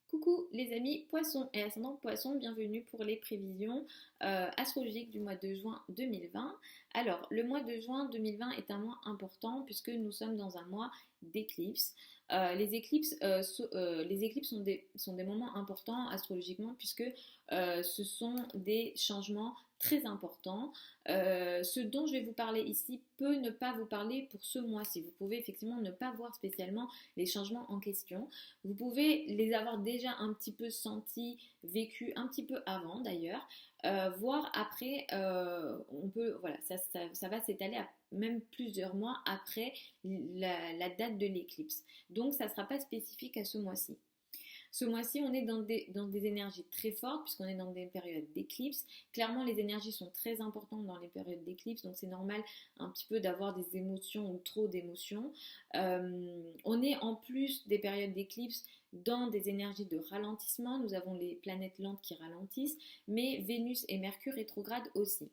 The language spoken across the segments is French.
Coucou les amis poissons et ascendant poissons, bienvenue pour les prévisions astrologiques du mois de juin 2020. Alors, le mois de juin 2020 est un mois important puisque nous sommes dans un mois d'éclipses. Les éclipses sont des moments importants astrologiquement puisque ce sont des changements très importants. Ce dont je vais vous parler ici peut ne pas vous parler pour ce mois-ci. Vous pouvez effectivement ne pas voir spécialement les changements en question. Vous pouvez les avoir déjà un petit peu sentis, vécus un petit peu avant d'ailleurs, voire après, voilà, ça va s'étaler à même plusieurs mois après la date de l'éclipse. Donc ça ne sera pas spécifique à ce mois-ci. Ce mois-ci, on est dans des énergies très fortes puisqu'on est dans des périodes d'éclipse. Clairement, les énergies sont très importantes dans les périodes d'éclipse, donc c'est normal un petit peu d'avoir des émotions ou trop d'émotions. On est en plus des périodes d'éclipse dans des énergies de ralentissement. Nous avons les planètes lentes qui ralentissent, mais Vénus et Mercure rétrograde aussi.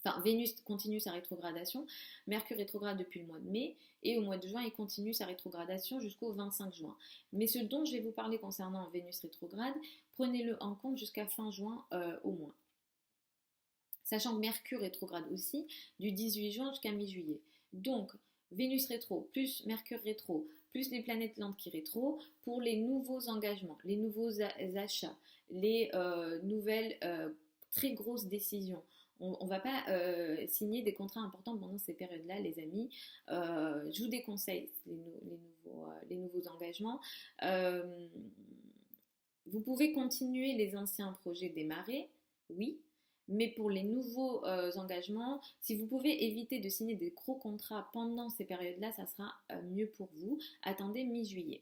Enfin, Vénus continue sa rétrogradation, Mercure rétrograde depuis le mois de mai, et au mois de juin, il continue sa rétrogradation jusqu'au 25 juin. Mais ce dont je vais vous parler concernant Vénus rétrograde, prenez-le en compte jusqu'à fin juin au moins. Sachant que Mercure rétrograde aussi du 18 juin jusqu'à mi-juillet. Donc, Vénus rétro plus Mercure rétro plus les planètes lentes qui rétro pour les nouveaux engagements, les nouveaux achats, les nouvelles très grosses décisions. On ne va pas signer des contrats importants pendant ces périodes-là, les amis. Je vous déconseille les nouveaux engagements. Vous pouvez continuer les anciens projets démarrés, oui. Mais pour les nouveaux engagements, si vous pouvez éviter de signer des gros contrats pendant ces périodes-là, ça sera mieux pour vous. Attendez mi-juillet.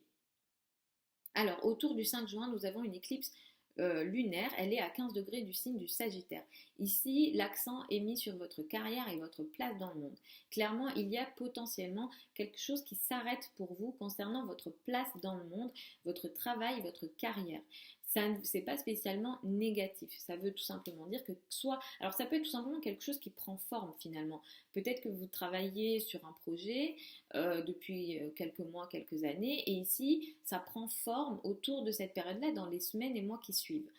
Alors, autour du 5 juin, nous avons une éclipse lunaire, elle est à 15 degrés du signe du Sagittaire. Ici, l'accent est mis sur votre carrière et votre place dans le monde. Clairement, il y a potentiellement quelque chose qui s'arrête pour vous concernant votre place dans le monde, votre travail, votre carrière. Ça, c'est pas spécialement négatif. Ça veut tout simplement dire que alors ça peut être tout simplement quelque chose qui prend forme finalement. Peut-être que vous travaillez sur un projet depuis quelques mois, quelques années, et ici, ça prend forme autour de cette période-là dans les semaines et mois qui suivent.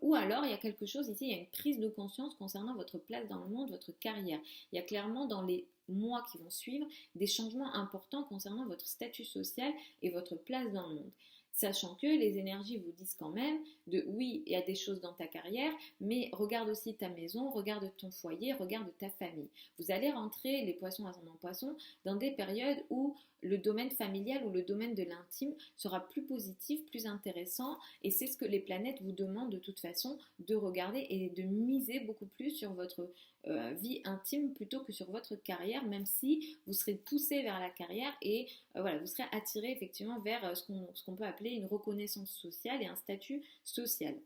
Ou alors, il y a quelque chose ici, il y a une prise de conscience concernant votre place dans le monde, votre carrière. Il y a clairement dans les mois qui vont suivre des changements importants concernant votre statut social et votre place dans le monde. Sachant que les énergies vous disent quand même de oui, il y a des choses dans ta carrière, mais regarde aussi ta maison, regarde ton foyer, regarde ta famille. Vous allez rentrer, les poissons ascendant poissons, dans des périodes où le domaine familial ou le domaine de l'intime sera plus positif, plus intéressant, et c'est ce que les planètes vous demandent de toute façon de regarder et de miser beaucoup plus sur votre vie intime plutôt que sur votre carrière, même si vous serez poussé vers la carrière et voilà, vous serez attiré effectivement vers ce qu'on peut appeler une reconnaissance sociale et un statut social.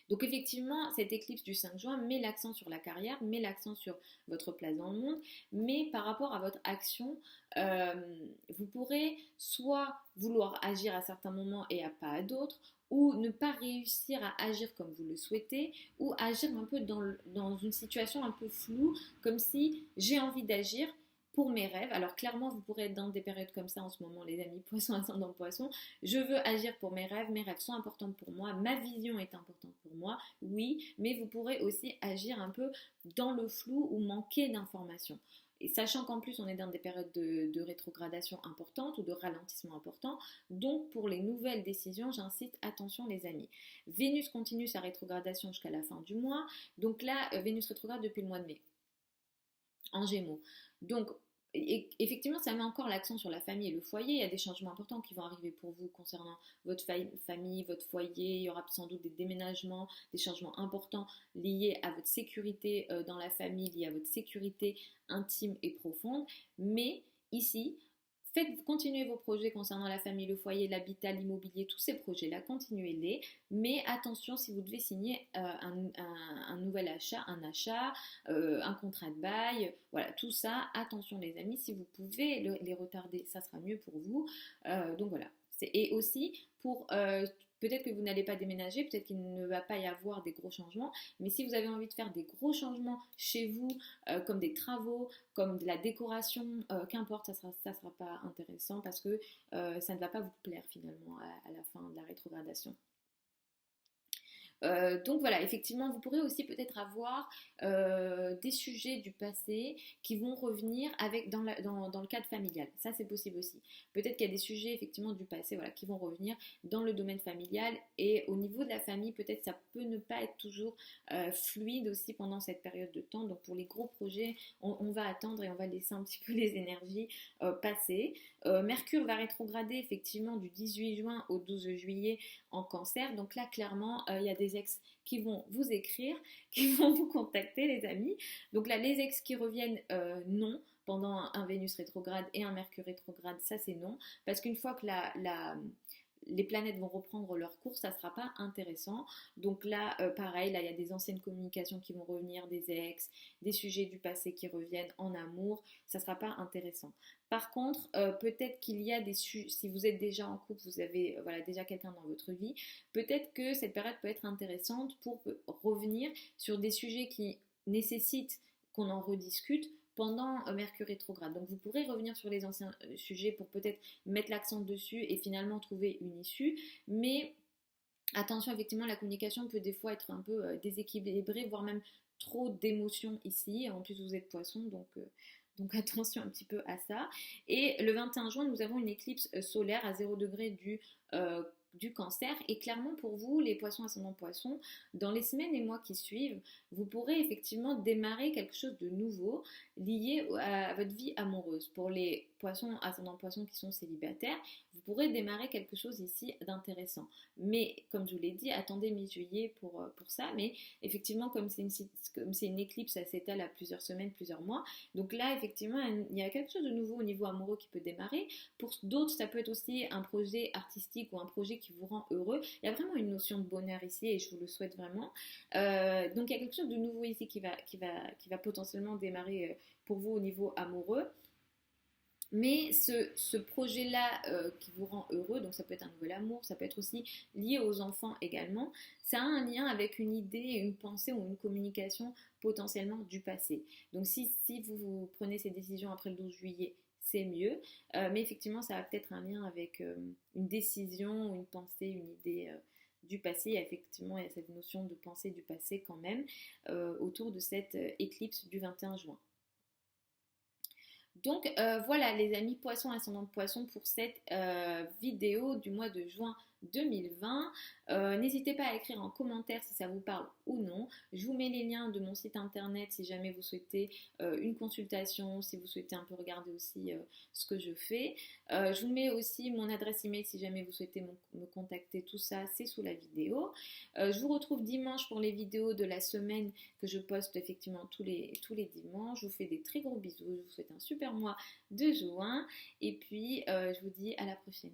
Donc effectivement, cette éclipse du 5 juin met l'accent sur la carrière, met l'accent sur votre place dans le monde, mais par rapport à votre action, euh, vous pourrez soit vouloir agir à certains moments et pas à d'autres, ou ne pas réussir à agir comme vous le souhaitez, ou agir un peu dans une situation un peu floue, comme si j'ai envie d'agir, pour mes rêves. Alors clairement, vous pourrez être dans des périodes comme ça en ce moment, les amis, poisson ascendant poisson. Je veux agir pour mes rêves sont importants pour moi, ma vision est importante pour moi, oui, mais vous pourrez aussi agir un peu dans le flou ou manquer d'informations. Et sachant qu'en plus on est dans des périodes de rétrogradation importantes ou de ralentissement important, donc pour les nouvelles décisions, j'incite attention les amis. Vénus continue sa rétrogradation jusqu'à la fin du mois, donc là Vénus rétrograde depuis le mois de mai en Gémeaux. Donc effectivement, ça met encore l'accent sur la famille et le foyer. Il y a des changements importants qui vont arriver pour vous concernant votre famille, votre foyer. Il y aura sans doute des déménagements, des changements importants liés à votre sécurité dans la famille, liés à votre sécurité intime et profonde. Mais ici, faites continuer vos projets concernant la famille, le foyer, l'habitat, l'immobilier, tous ces projets-là, continuez-les. Mais attention, si vous devez signer un nouvel achat, un contrat de bail, voilà, tout ça, attention les amis, si vous pouvez les retarder, ça sera mieux pour vous. Donc voilà. Et aussi pour peut-être que vous n'allez pas déménager, peut-être qu'il ne va pas y avoir des gros changements, mais si vous avez envie de faire des gros changements chez vous, comme des travaux, comme de la décoration, qu'importe, ça sera pas intéressant parce que ça ne va pas vous plaire finalement à la fin de la rétrogradation. Donc voilà, effectivement, vous pourrez aussi peut-être avoir des sujets du passé qui vont revenir dans le cadre familial. Ça, c'est possible aussi. Peut-être qu'il y a des sujets effectivement du passé, voilà, qui vont revenir dans le domaine familial, et au niveau de la famille, peut-être ça peut ne pas être toujours fluide aussi pendant cette période de temps. Donc pour les gros projets, on va attendre et on va laisser un petit peu les énergies passer. Mercure va rétrograder effectivement du 18 juin au 12 juillet en Cancer. Donc là, clairement, il y a des ex qui vont vous écrire, qui vont vous contacter, les amis. Donc là, les ex qui reviennent, non. Pendant un Vénus rétrograde et un Mercure rétrograde, ça c'est non. Parce qu'une fois que les planètes vont reprendre leur cours, ça ne sera pas intéressant. Donc là, pareil, là il y a des anciennes communications qui vont revenir, des ex, des sujets du passé qui reviennent en amour, ça ne sera pas intéressant. Par contre, peut-être qu'il y a si vous êtes déjà en couple, vous avez voilà, déjà quelqu'un dans votre vie, peut-être que cette période peut être intéressante pour revenir sur des sujets qui nécessitent qu'on en rediscute pendant Mercure rétrograde. Donc vous pourrez revenir sur les anciens sujets pour peut-être mettre l'accent dessus et finalement trouver une issue, mais attention, effectivement, la communication peut des fois être un peu déséquilibrée, voire même trop d'émotions ici. En plus, vous êtes poisson, donc attention un petit peu à ça. Et le 21 juin, nous avons une éclipse solaire à 0 degré du Cancer. Et clairement, pour vous, les poissons ascendant poisson, dans les semaines et mois qui suivent, vous pourrez effectivement démarrer quelque chose de nouveau lié à votre vie amoureuse. Pour les poissons ascendant poisson qui sont célibataires, vous pourrez démarrer quelque chose ici d'intéressant. Mais comme je vous l'ai dit, attendez mi-juillet pour ça. Mais effectivement, comme c'est une éclipse, ça s'étale à plusieurs semaines, plusieurs mois. Donc là, effectivement, il y a quelque chose de nouveau au niveau amoureux qui peut démarrer. Pour d'autres, ça peut être aussi un projet artistique ou un projet qui vous rend heureux. Il y a vraiment une notion de bonheur ici et je vous le souhaite vraiment. Donc il y a quelque chose de nouveau ici qui va potentiellement démarrer pour vous au niveau amoureux. Mais ce projet-là qui vous rend heureux, donc ça peut être un nouvel amour, ça peut être aussi lié aux enfants également, ça a un lien avec une idée, une pensée ou une communication potentiellement du passé. Donc si vous prenez ces décisions après le 12 juillet, c'est mieux. Mais effectivement, ça a peut-être un lien avec une décision, une pensée, une idée du passé. Et effectivement, il y a cette notion de pensée du passé quand même autour de cette éclipse du 21 juin. Donc voilà les amis poissons ascendant poisson pour cette vidéo du mois de juin 2020. N'hésitez pas à écrire en commentaire si ça vous parle ou non. Je vous mets les liens de mon site internet si jamais vous souhaitez une consultation, si vous souhaitez un peu regarder aussi ce que je fais. Je vous mets aussi mon adresse email si jamais vous souhaitez me contacter. Tout ça, c'est sous la vidéo. Je vous retrouve dimanche pour les vidéos de la semaine que je poste effectivement tous les dimanches. Je vous fais des très gros bisous. Je vous souhaite un super mois de juin. Et puis, je vous dis à la prochaine.